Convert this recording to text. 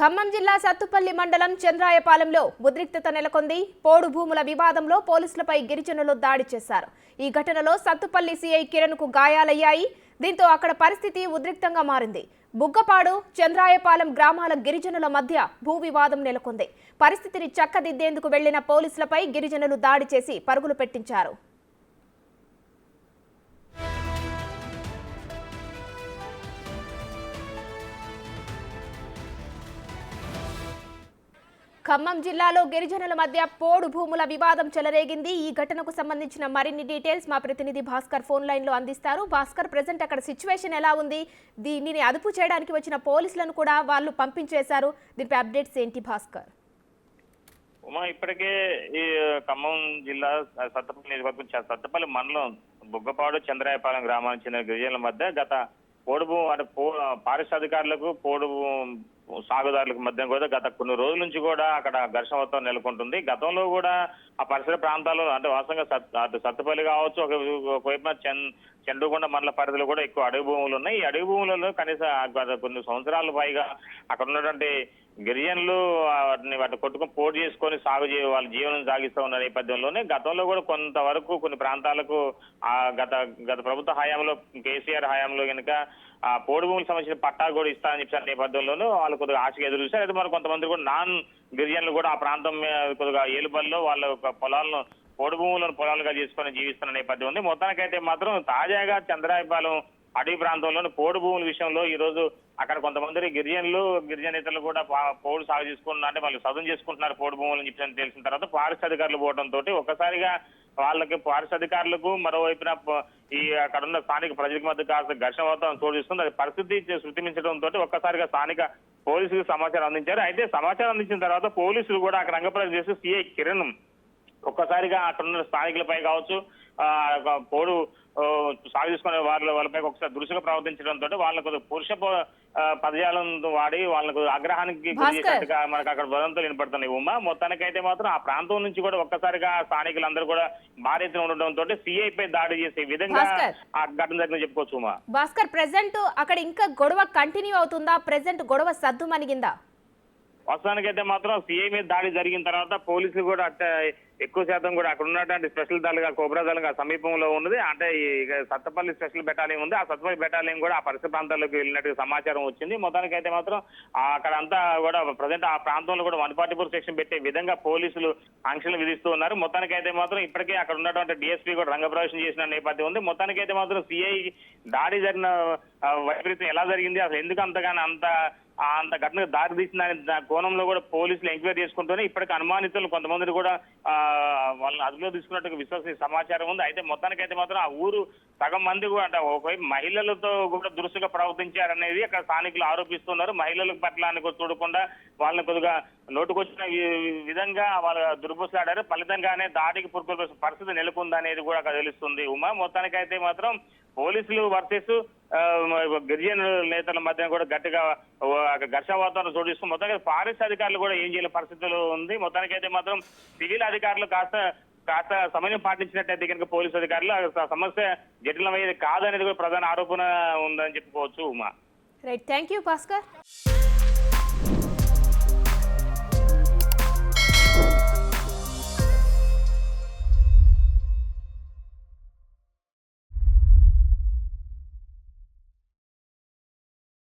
ఖమ్మం జిల్లా సత్తుపల్లి మండలం చంద్రాయపాలెంలో ఉద్రిక్తత నెలకొంది. పోడు భూముల వివాదంలో పోలీసులపై గిరిజనులు దాడి చేశారు. ఈ ఘటనలో సత్తుపల్లి సీఐ కిరణ్ కు గాయాలయ్యాయి. దీంతో అక్కడ పరిస్థితి ఉద్రిక్తంగా మారింది. బుగ్గపాడు, చంద్రాయపాలెం గ్రామాల గిరిజనుల మధ్య భూ వివాదం నెలకొంది. పరిస్థితిని చక్కదిద్దేందుకు వెళ్లిన పోలీసులపై గిరిజనులు దాడి చేసి పరుగులు పెట్టించారు. ఖమ్మం జిల్లాలో గిరిజనుల మధ్య పోడు భూముల వివాదం చెలరేగింది. ఈ ఘటనకు సంబంధించిన మరిన్ని డీటెయిల్స్ మా ప్రతినిధి భాస్కర్ ఫోన్ లైన్ లో అందిస్తారు. భాస్కర్, ప్రెజెంట్ అక్కడ సిచ్యువేషన్ ఎలా ఉంది? దీనిని అదుపు చేయడానికి వచ్చిన పోలీసులను కూడా వాళ్ళు పంపించేశారు. దీనిపై అప్డేట్స్ ఏంటి భాస్కర్? ఉమా, ఇప్పటికే ఈ ఖమ్మం జిల్లా సత్తపల్లి నియోజకవర్గం సత్తపల్లి మండలం బుగ్గపాడు చంద్రాయపాలెం గ్రామానికి చెందిన గిరిజనుల మధ్య గత పోడు అంటే పారిశ్రామికారులకు పోడు సాగుదారులకు మధ్య కూడా గత కొన్ని రోజుల నుంచి కూడా అక్కడ ఘర్షణ నెలకొంటుంది. గతంలో కూడా ఆ పరిసర ప్రాంతాల్లో అంటే వాస్తవంగా అటు సత్తుపల్లి కావచ్చు, ఒకవైపున చెండుగొండ మండల పరిధిలో కూడా ఎక్కువ అడవి భూములు ఉన్నాయి. ఈ అడవి భూములలో కనీసం గత కొన్ని సంవత్సరాల పైగా అక్కడ ఉన్నటువంటి గిరిజనులు వాటిని కొట్టుకొని పోటు చేసుకొని వాళ్ళ జీవనం సాగిస్తూ ఉన్న నేపథ్యంలోనే గతంలో కూడా కొంతవరకు కొన్ని ప్రాంతాలకు గత ప్రభుత్వ హయాంలో కేసీఆర్ హయాంలో కనుక ఆ పోడు భూములకు సంబంధించిన పట్టా కూడా ఇస్తారని చెప్పిన నేపథ్యంలోనూ వాళ్ళు కొద్దిగా ఆశగా ఎదురు చూశారు. అయితే మరి కొంతమంది కూడా నాన్ గిరిజనులు కూడా ఆ ప్రాంతం కొద్దిగా ఏలుబల్లో వాళ్ళ పొలాలను పోడు భూములను పొలాలుగా చేసుకొని జీవిస్తున్న నేపథ్యం ఉంది. మొత్తానికైతే మాత్రం తాజాగా చంద్రాయపాలెం అడవి ప్రాంతంలోని పోడు భూముల విషయంలో ఈ రోజు అక్కడ కొంతమంది గిరిజనేతలు కూడా పోడు సాగు చేసుకుంటున్నారు, అంటే వాళ్ళు సదును చేసుకుంటున్నారు పోడు భూములను చెప్పి తెలిసిన తర్వాత ఫారెస్ట్ అధికారులు పోవడంతో ఒక్కసారిగా వాళ్ళకి ఫారెస్ట్ అధికారులకు మరోవైపున ఈ అక్కడ ఉన్న స్థానిక ప్రజలకు మధ్య కాస్త ఘర్షణ వాతావరణం చోటు చేసుకుంది. అది పరిస్థితి శృతిమించడంతో ఒక్కసారిగా స్థానిక పోలీసులకు సమాచారం అందించారు. అయితే సమాచారం అందించిన తర్వాత పోలీసులు కూడా అక్కడ రంగప్రవేశం చేసి సిఐ కిరణ్ ఒక్కసారిగా అక్కడ ఉన్న స్థానికులపై కావచ్చు పోడు సాగు చేసుకునే వాళ్ళపై ఒకసారి దురుసుగా ప్రవర్తించడంతో వాళ్ళకు పురుష పదజాలను వాడి వాళ్ళకు ఆగ్రహానికి గురి చేసినట్టుగా మనకు అక్కడ వదంతులు వినపడుతున్నాయి. ఉమా, మొత్తానికైతే మాత్రం ఆ ప్రాంతం నుంచి కూడా ఒక్కసారిగా స్థానికులందరూ కూడా భారీ ఎత్తున ఉండడంతో సిఐ పై దాడి చేసే విధంగా ఆ ఘటన జరిగిందని చెప్పుకోవచ్చు. ఉమా, భాస్కర్, ప్రెసెంట్ అక్కడ ఇంకా గొడవ కంటిన్యూ అవుతుందా? ప్రెసెంట్ గొడవ సద్దు మణిగిందా? వాస్తవానికైతే మాత్రం సిఐ మీద దాడి జరిగిన తర్వాత పోలీసులు కూడా ఎక్కువ శాతం కూడా అక్కడ ఉన్నటువంటి స్పెషల్ దళగా కోబ్రా దళంగా సమీపంలో ఉన్నది. అంటే సత్తపల్లి స్పెషల్ బెటాలియన్ ఉంది. ఆ సత్తపల్లి బెటాలియన్ కూడా ఆ పరిసర ప్రాంతాల్లోకి వెళ్ళినట్టు సమాచారం వచ్చింది. మొత్తానికైతే మాత్రం అక్కడ అంతా కూడా ప్రజెంట్ ఆ ప్రాంతంలో కూడా 144 సెక్షన్ పెట్టే విధంగా పోలీసులు ఆంక్షలు విధిస్తూ ఉన్నారు. మొత్తానికైతే మాత్రం ఇప్పటికే అక్కడ ఉన్నటువంటి డిఎస్పీ కూడా రంగప్రవేశం చేసిన నేపథ్యం ఉంది. మొత్తానికైతే మాత్రం సిఐ దాడి జరిగిన వైపరీత్యం ఎలా జరిగింది, అసలు ఎందుకు అంతగానో అంత ఘటనకు దారి తీసిన కోణంలో కూడా పోలీసులు ఎంక్వైరీ చేసుకుంటూనే ఇప్పటికీ అనుమానితులు కొంతమందిని కూడా వాళ్ళని అదుపులో తీసుకున్నట్టు విశ్వసనీయ సమాచారం ఉంది. అయితే మొత్తానికైతే మాత్రం ఆ ఊరు సగం మంది కూడా అంటే ఒకవైపు మహిళలతో కూడా దురుసుగా ప్రవర్తించారనేది అక్కడ స్థానికులు ఆరోపిస్తున్నారు. మహిళల పట్ల చూడకుండా వాళ్ళని కొద్దిగా నోటుకొచ్చిన విధంగా వాళ్ళు దుర్బుసలాడారు. ఫలితంగానే దాడికి పురుకొల్పే పరిస్థితి నెలకొందనేది కూడా అక్కడ తెలుస్తుంది. ఉమా, మొత్తానికైతే మాత్రం పోలీసులు వర్సెస్ గిరిజన నేతల మధ్య కూడా గట్టిగా ఘర్షణ వాతావరణం చోటిస్తూ మొత్తానికి ఫారెస్ట్ అధికారులు కూడా ఏం చేయలేని పరిస్థితులు ఉంది. మొత్తానికైతే మాత్రం సివిల్ అధికారులు కాస్త సమయం పాటించినట్టయితే కనుక పోలీసు అధికారులు సమస్య జటిలమయ్యేది కాదనేది కూడా ప్రధాన ఆరోపణ ఉందని చెప్పుకోవచ్చు. Uma, right, thank you Bhaskar.